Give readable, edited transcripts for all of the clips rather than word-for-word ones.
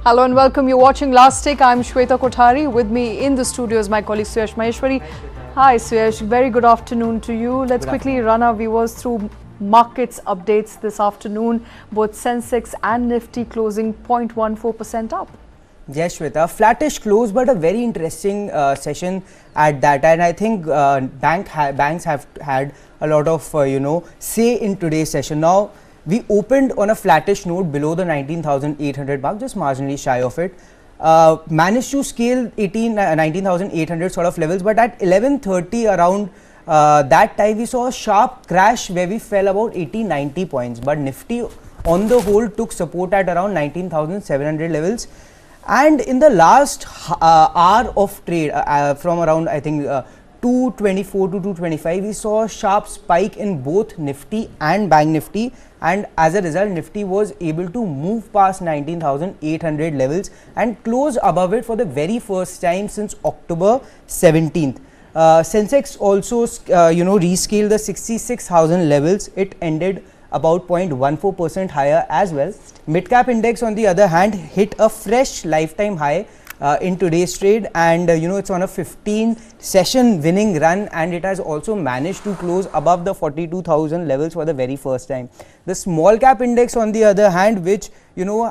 Hello and welcome. You're watching Last Take. I'm Shweta Kothari. With me in the studio is my colleague Suyash Maheshwari. Hi Suyash, very good afternoon to you. Let's quickly run our viewers through markets updates this afternoon. Both Sensex and Nifty closing 0.14% up. Yes, Shweta, flattish close, but a very interesting session at that. And I think banks have had a lot of say in today's session. Now, we opened on a flattish note below the 19,800 mark, just marginally shy of it. Managed to scale 19,800 sort of levels, but at 11:30 around that time we saw a sharp crash where we fell about 80-90 points. But Nifty on the whole took support at around 19,700 levels. And in the last hour of trade, from around I think 224 to 225, we saw a sharp spike in both Nifty and Bank Nifty, and as a result Nifty was able to move past 19,800 levels and close above it for the very first time since October 17th. Sensex also rescaled the 66,000 levels. It ended about 0.14% higher as well. Mid-cap index on the other hand hit a fresh lifetime high in today's trade, and it's on a 15 session winning run, and it has also managed to close above the 42,000 levels for the very first time. The small cap index on the other hand, which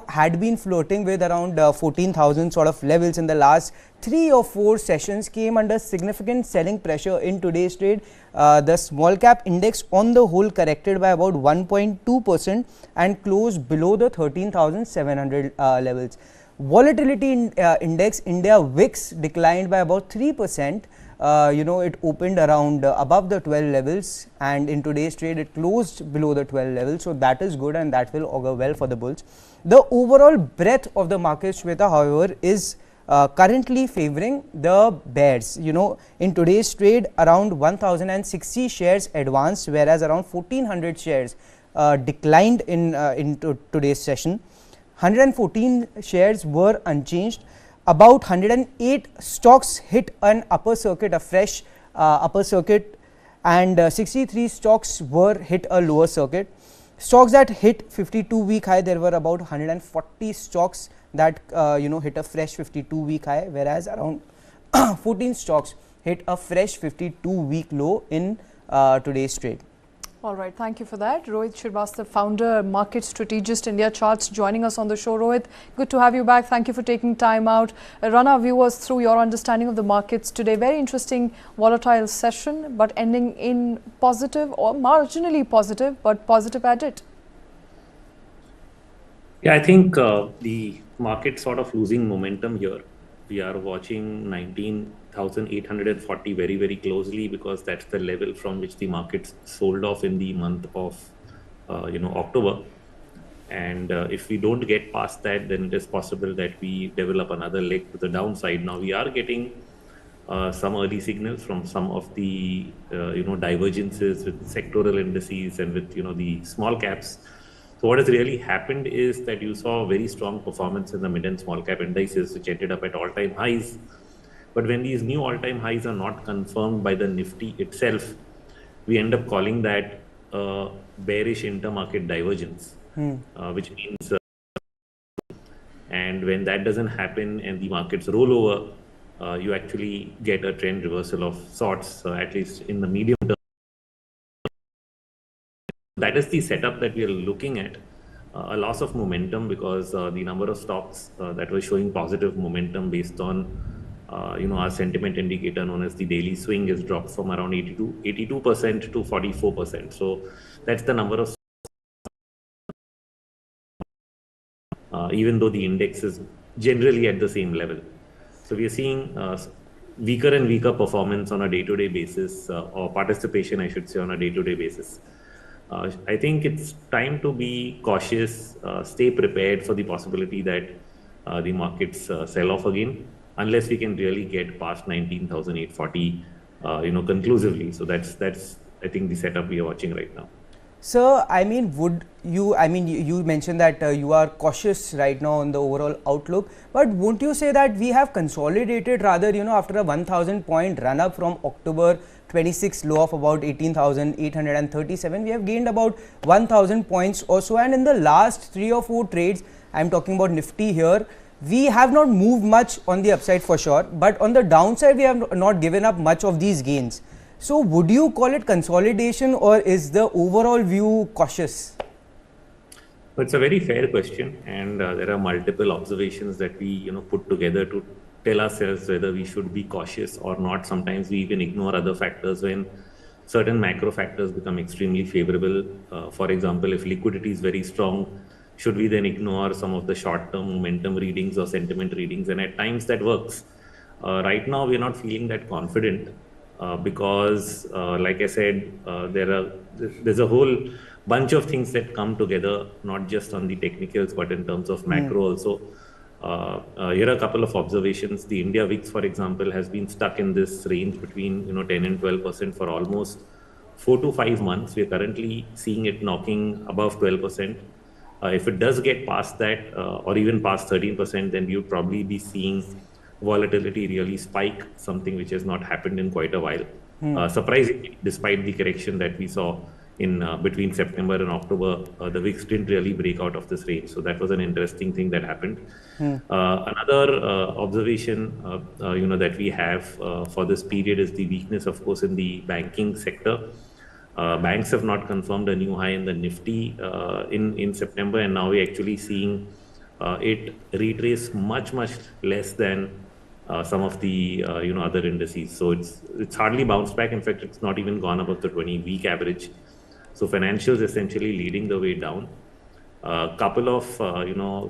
had been floating with around 14,000 sort of levels in the last 3 or 4 sessions, came under significant selling pressure in today's trade. The small cap index on the whole corrected by about 1.2% and closed below the 13,700 levels. Volatility index India VIX declined by about 3%. It opened around above the 12 levels, and in today's trade it closed below the 12 levels, so that is good and that will augur well for the bulls. The overall breadth of the market, Shweta, however, is currently favoring the bears. In today's trade around 1,060 shares advanced, whereas around 1,400 shares declined in today's session. 114 shares were unchanged. About 108 stocks hit an upper circuit, a fresh upper circuit, and 63 stocks were hit a lower circuit. Stocks that hit 52-week high, there were about 140 stocks that hit a fresh 52-week high, whereas around 14 stocks hit a fresh 52-week low in today's trade. All right, thank you for that. Rohit Srivastava, founder, market strategist, India Charts, joining us on the show. Rohit, good to have you back. Thank you for taking time out. Run our viewers through your understanding of the markets today. Very interesting, volatile session, but ending in positive or marginally positive, but positive at it. Yeah, I think the market sort of losing momentum here. We are watching 19,840 very, very closely, because that's the level from which the markets sold off in the month of October. And if we don't get past that, then it is possible that we develop another leg to the downside. Now we are getting some early signals from some of the divergences with sectoral indices and with the small caps. So what has really happened is that you saw very strong performance in the mid and small cap indices, which ended up at all-time highs. But when these new all-time highs are not confirmed by the Nifty itself, we end up calling that bearish intermarket divergence, which means, and when that doesn't happen and the markets roll over, you actually get a trend reversal of sorts, at least in the medium term. That is the setup that we are looking at. A loss of momentum, because the number of stocks that were showing positive momentum based on our sentiment indicator known as the daily swing has dropped from around 82% to 44%. So that's the number of even though the index is generally at the same level. So we are seeing weaker and weaker performance on a day-to-day basis, or participation, I should say, on a day-to-day basis. I think it's time to be cautious, stay prepared for the possibility that the markets sell off again, unless we can really get past 19,840 conclusively. So that's I think the setup we are watching right now. Sir, you mentioned that you are cautious right now on the overall outlook, but won't you say that we have consolidated rather, after a 1,000 point run up from October 26 low of about 18,837, we have gained about 1,000 points or so, and in the last 3 or 4 trades, I'm talking about Nifty here, we have not moved much on the upside for sure, but on the downside we have not given up much of these gains. So would you call it consolidation, or is the overall view cautious? It's a very fair question, and there are multiple observations that we put together to tell ourselves whether we should be cautious or not. Sometimes we even ignore other factors when certain macro factors become extremely favorable. For example, if liquidity is very strong, should we then ignore some of the short-term momentum readings or sentiment readings? And at times that works. Right now, we're not feeling that confident because, like I said, there's a whole bunch of things that come together, not just on the technicals, but in terms of macro also. Here are a couple of observations. The India VIX, for example, has been stuck in this range between 10 and 12% for almost 4 to 5 months. We are currently seeing it knocking above 12%. If it does get past that or even past 13%, then we would probably be seeing volatility really spike, something which has not happened in quite a while. Surprisingly, despite the correction that we saw in between September and October, the VIX didn't really break out of this range. So that was an interesting thing that happened. Another observation, that we have for this period is the weakness, of course, in the banking sector. Banks have not confirmed a new high in the Nifty in September, and now we're actually seeing it retrace much less than some of the other indices. So it's hardly bounced back. In fact, it's not even gone above the 20-week average. So financials essentially leading the way down. A couple of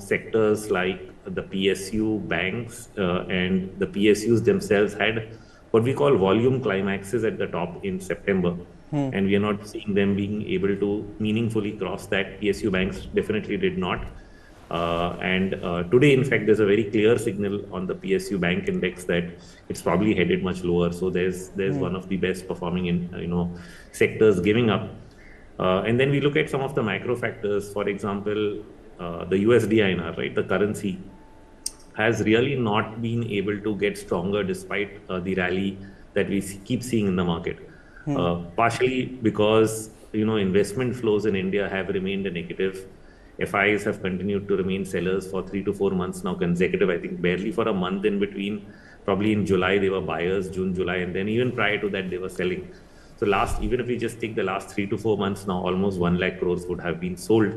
sectors like the PSU banks and the PSUs themselves had what we call volume climaxes at the top in September. And we are not seeing them being able to meaningfully cross that. PSU banks definitely did not. Today, in fact, there's a very clear signal on the PSU bank index that it's probably headed much lower. So there's one of the best performing sectors giving up. And then we look at some of the macro factors. For example, the USD INR, right? The currency has really not been able to get stronger despite the rally that we keep seeing in the market. Partially because investment flows in India have remained negative. FIs have continued to remain sellers for 3 to 4 months now consecutive. I think barely for a month in between. Probably in July they were buyers, June, July, and then even prior to that they were selling. So even if we just take the last 3 to 4 months now, almost 1 lakh crores would have been sold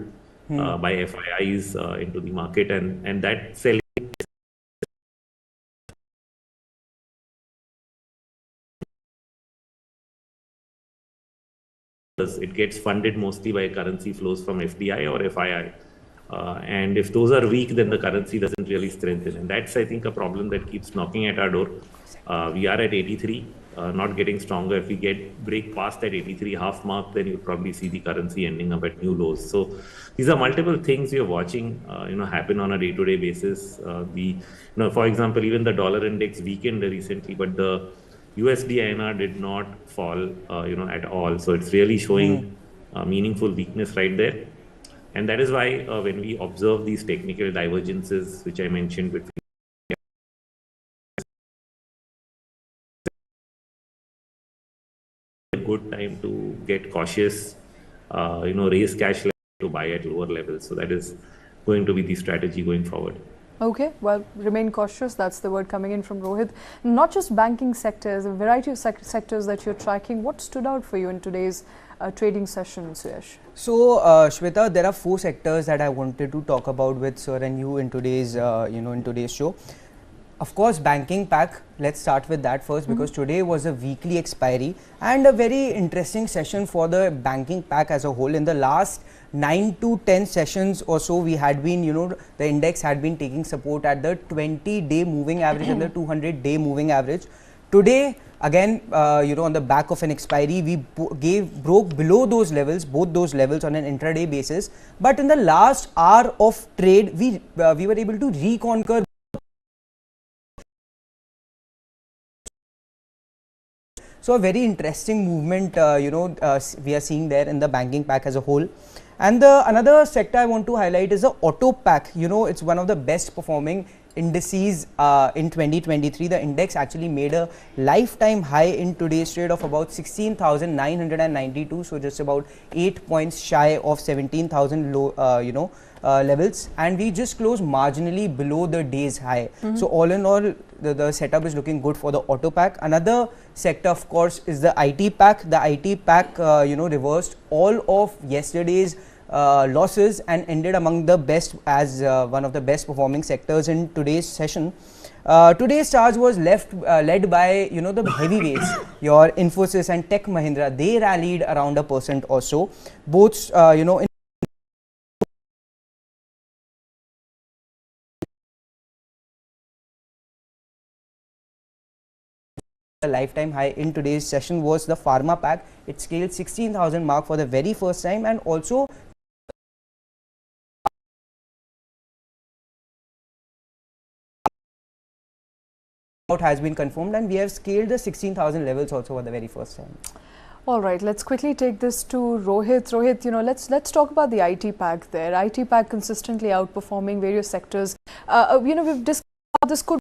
by FIIs into the market, and that selling it gets funded mostly by currency flows from FDI or FII. And if those are weak, then the currency doesn't really strengthen. And that's, I think, a problem that keeps knocking at our door. We are at 83, not getting stronger. If we break past that 83 half mark, then you'll probably see the currency ending up at new lows. So these are multiple things we are watching, happen on a day-to-day basis. For example, even the dollar index weakened recently, but the USD INR did not fall, at all. So it's really showing meaningful weakness right there. And that is why when we observe these technical divergences, which I mentioned between a good time to get cautious, raise cash to buy at lower levels. So that is going to be the strategy going forward. Okay, well, remain cautious. That's the word coming in from Rohit. Not just banking sectors, a variety of sectors that you're tracking. What stood out for you in today's trading session, Suyash? So, Shweta, there are 4 sectors that I wanted to talk about with Sir and you in today's, in today's show. Of course, banking pack. Let's start with that first because today was a weekly expiry and a very interesting session for the banking pack as a whole. In the last 9 to 10 sessions or so, we had been, the index had been taking support at the 20-day moving average and the 200-day moving average. Today, again, on the back of an expiry, we broke below those levels, both those levels on an intraday basis. But in the last hour of trade, we were able to reconquer. So a very interesting movement, we are seeing there in the banking pack as a whole. And another sector I want to highlight is the auto pack. It's one of the best performing indices in 2023. The index actually made a lifetime high in today's trade of about 16,992. So just about 8 points shy of 17,000 low, levels, and we just closed marginally below the day's high. So all in all, the setup is looking good for the auto pack. Another sector, of course, is the IT pack. The IT pack, reversed all of yesterday's losses and ended among the best as one of the best performing sectors in today's session. Today's charge was led by the heavyweights, your Infosys and Kotak Mahindra. They rallied around 1% or so. Both in the lifetime high in today's session was the pharma pack. It scaled 16,000 mark for the very first time, and also out has been confirmed, and we have scaled the 16,000 levels also for the very first time. All right, let's quickly take this to Rohit. Rohit, let's talk about the IT pack there. IT pack consistently outperforming various sectors. We've discussed how this could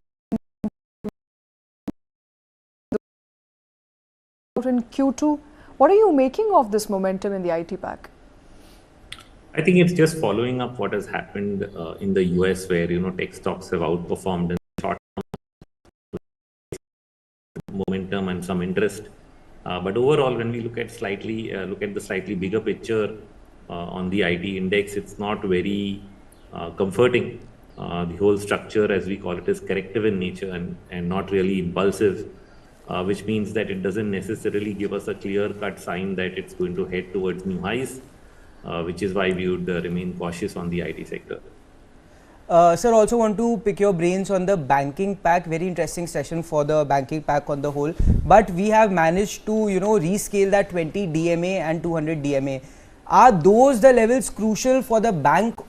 out in Q2. What are you making of this momentum in the IT pack? I think it's just following up what has happened in the US, where tech stocks have outperformed in short momentum and some interest. But overall, when we look at the slightly bigger picture on the IT index, it's not very comforting. The whole structure, as we call it, is corrective in nature and not really impulsive, which means that it doesn't necessarily give us a clear-cut sign that it's going to head towards new highs, which is why we would remain cautious on the IT sector. Sir, also want to pick your brains on the banking pack. Very interesting session for the banking pack on the whole. But we have managed to, rescale that 20 DMA and 200 DMA. Are those the levels crucial for the bank?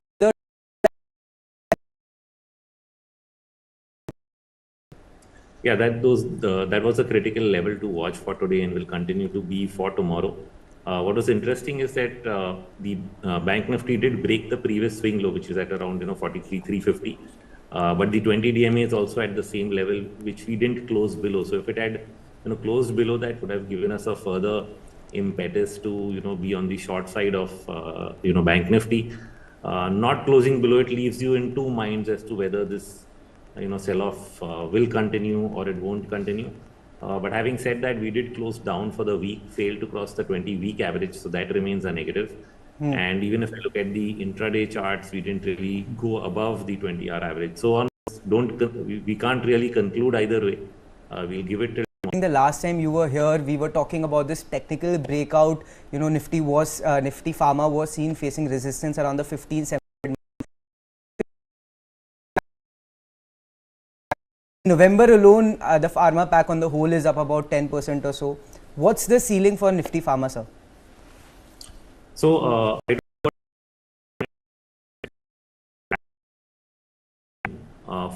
Yeah, that was a critical level to watch for today and will continue to be for tomorrow. What was interesting is that the Bank Nifty did break the previous swing low, which is at around 43,350. But the 20 DMA is also at the same level, which we didn't close below. So if it had closed below that, would have given us a further impetus to be on the short side of Bank Nifty. Not closing below it leaves you in two minds as to whether this sell-off will continue or it won't continue. But having said that, we did close down for the week, failed to cross the 20-week average, so that remains a negative. And even if I look at the intraday charts, we didn't really go above the 20-hour average. So we can't really conclude either way. We'll give it till The last time you were here, we were talking about this technical breakout. Nifty Pharma was seen facing resistance around the 15-17. November alone, the pharma pack on the whole is up about 10% or so. What's the ceiling for Nifty Pharma, sir? So,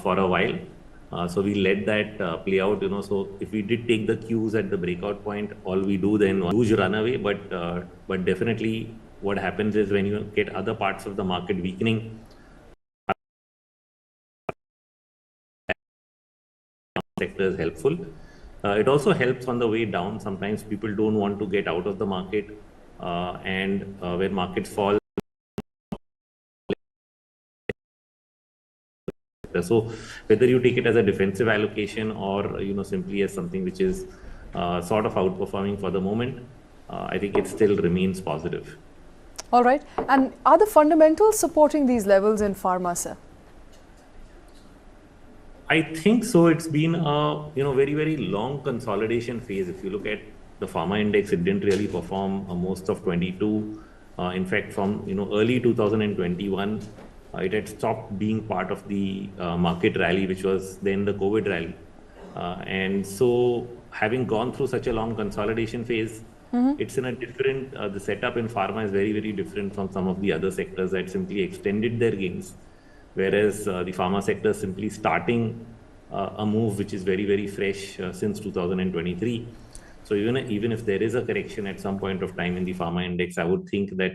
for a while. So we let that play out, so if we did take the cues at the breakout point, all we do then was huge runaway, but definitely what happens is when you get other parts of the market weakening, sector is helpful. It also helps on the way down. Sometimes people don't want to get out of the market, and when markets fall, so whether you take it as a defensive allocation or simply as something which is sort of outperforming for the moment, I think it still remains positive. All right. And are the fundamentals supporting these levels in pharma, sir? I think so. It's been a very, very long consolidation phase. If you look at the pharma index, it didn't really perform most of 22. In fact, from early 2021, it had stopped being part of the market rally, which was then the COVID rally. And so, having gone through such a long consolidation phase, it's in a different. The setup in pharma is very, very different from some of the other sectors that simply extended their gains. Whereas the pharma sector is simply starting a move which is very, very fresh since 2023. So even if there is a correction at some point of time in the pharma index, I would think that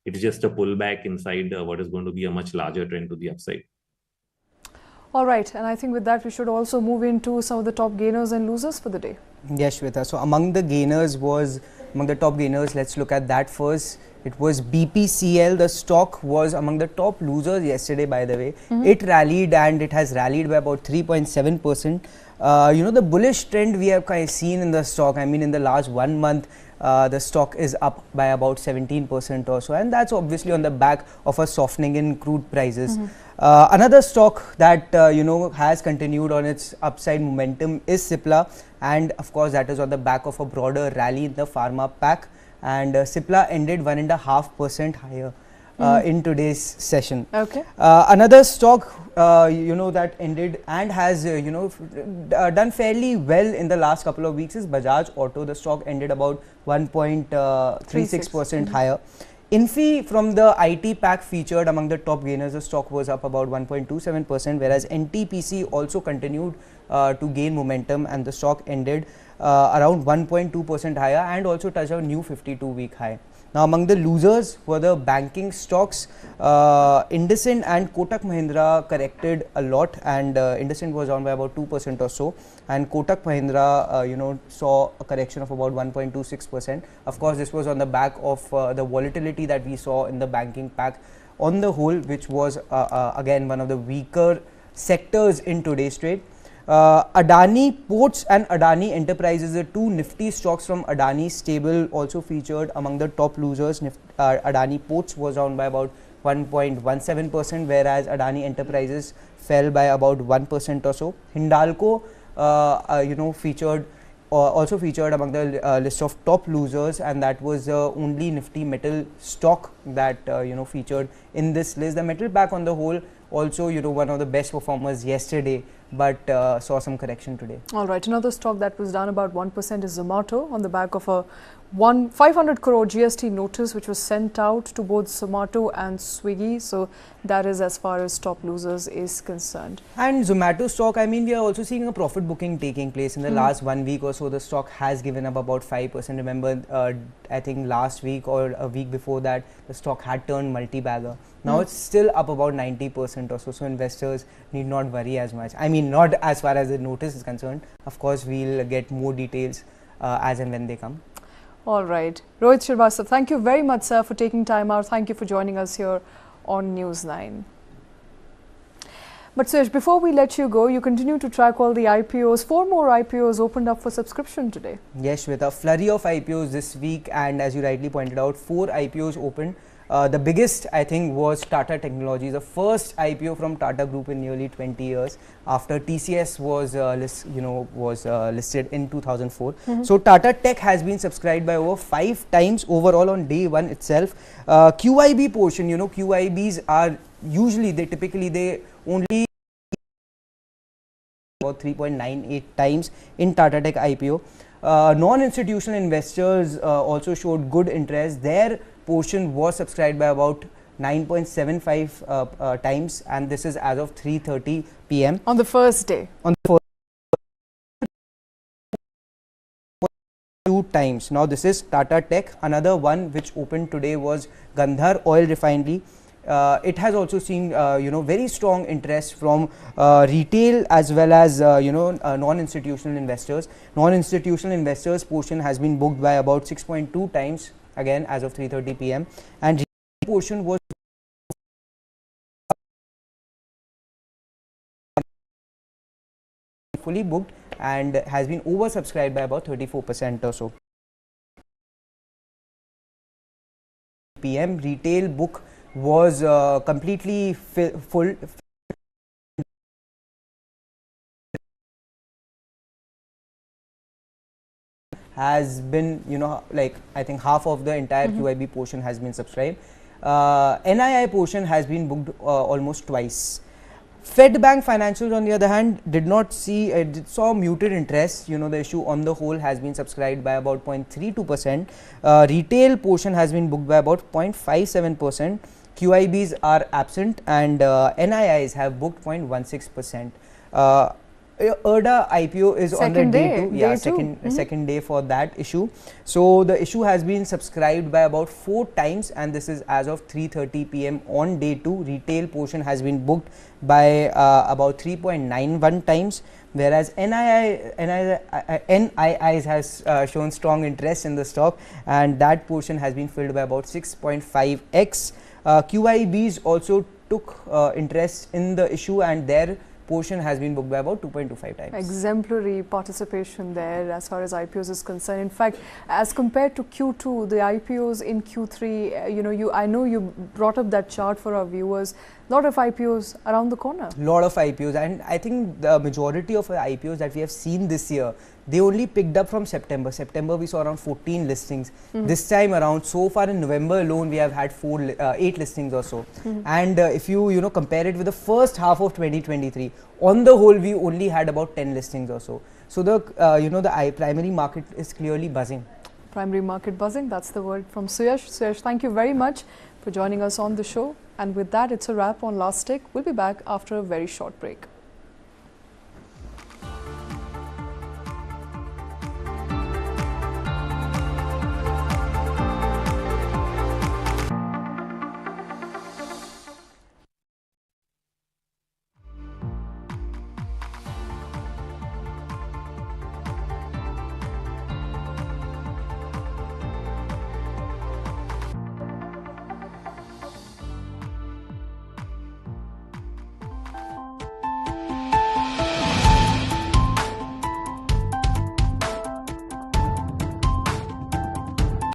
it's just a pullback inside what is going to be a much larger trend to the upside. All right. And I think with that, we should also move into some of the top gainers and losers for the day. Yes, Shweta. So among the top gainers, let's look at that first. It was BPCL. The stock was among the top losers yesterday, by the way. It rallied, and it has rallied by about 3.7%. The bullish trend we have kind of seen in the stock, I mean, in the last 1 month, the stock is up by about 17% or so, and that's obviously on the back of a softening in crude prices. Another stock that has continued on its upside momentum is Cipla, and of course that is on the back of a broader rally in the pharma pack, and Cipla ended 1.5% higher in today's session. Okay. Another stock that ended and has done fairly well in the last couple of weeks is Bajaj Auto. The stock ended about 1.36% higher. Infi from the IT pack featured among the top gainers. The stock was up about 1.27%, whereas NTPC also continued to gain momentum, and the stock ended around 1.2% higher and also touched a new 52-week high. Now, among the losers were the banking stocks. IndusInd and Kotak Mahindra corrected a lot, and IndusInd was down by about 2% or so, and Kotak Mahindra saw a correction of about 1.26%. Of course, this was on the back of the volatility that we saw in the banking pack on the whole, which was again one of the weaker sectors in today's trade. Adani Ports and Adani Enterprises, the two Nifty stocks from Adani stable, also featured among the top losers. Adani Ports was down by about 1.17%, whereas Adani Enterprises fell by about 1% or so. Hindalco also featured among the list of top losers, and that was the only Nifty metal stock that featured in this list. The metal pack on the whole also one of the best performers yesterday, but saw some correction today. All right, another stock that was down about 1% is Zomato on the back of a 500 crore GST notice which was sent out to both Zomato and Swiggy. So that is as far as top losers is concerned. And Zomato stock, I mean, we are also seeing a profit booking taking place in the last 1 week or so. The stock has given up about 5%. Remember, I think last week or a week before that, the stock had turned multi-bagger. Now it's still up about 90% or so. So investors need not worry as much. I mean, not as far as the notice is concerned. Of course, we'll get more details as and when they come. All right. Rohit Srivastava, thank you very much, sir, for taking time out. Thank you for joining us here on News 9. But Suresh, before we let you go, you continue to track all the IPOs. 4 more IPOs opened up for subscription today. Yes, with a flurry of IPOs this week, and as you rightly pointed out, 4 IPOs opened. The biggest, I think, was Tata Technologies, the first IPO from Tata Group in nearly 20 years after TCS was listed in 2004. So Tata Tech has been subscribed by over 5 times overall on day 1 itself. QIB portion, QIBs are usually, they only about 3.98 times in Tata Tech IPO. Non-institutional investors also showed good interest. Their portion was subscribed by about 9.75 times, and this is as of 3:30 p.m. on the first day. On the first 2 times. Now this is Tata Tech. Another one which opened today was Gandhar Oil Refinery. It has also seen very strong interest from retail as well as non-institutional investors. Non-institutional investors portion has been booked by about 6.2 times, again as of 3:30 p.m. and retail portion was fully booked and has been oversubscribed by about 34% or so. PM retail book was completely full. Has been, I think half of the entire QIB portion has been subscribed. NII portion has been booked almost twice. Fedbank financials, on the other hand, did not see, saw muted interest. The issue on the whole has been subscribed by about 0.32%. Retail portion has been booked by about 0.57%. QIBs are absent, and NIIs have booked 0.16%. ERDA IPO is on the day 2. Yeah, second day for that issue. So the issue has been subscribed by about 4 times, and this is as of 3:30 p.m. on day 2. Retail portion has been booked by about 3.91 times. whereas NIIs has shown strong interest in the stock, and that portion has been filled by about 6.5x. QIBs also took interest in the issue, and their portion has been booked by about 2.25 times. Exemplary participation there as far as IPOs is concerned. In fact, as compared to Q2, the IPOs in Q3, I know you brought up that chart for our viewers. Lot of IPOs around the corner. Lot of IPOs, and I think the majority of IPOs that we have seen this year, they only picked up from September. September we saw around 14 listings. This time around, so far in November alone, we have had 8 listings or so. And if you compare it with the first half of 2023, on the whole we only had about 10 listings or so. So the primary market is clearly buzzing. Primary market buzzing, that's the word from Suyash. Suyash, thank you very much for joining us on the show. And with that, it's a wrap on Last Take. We'll be back after a very short break.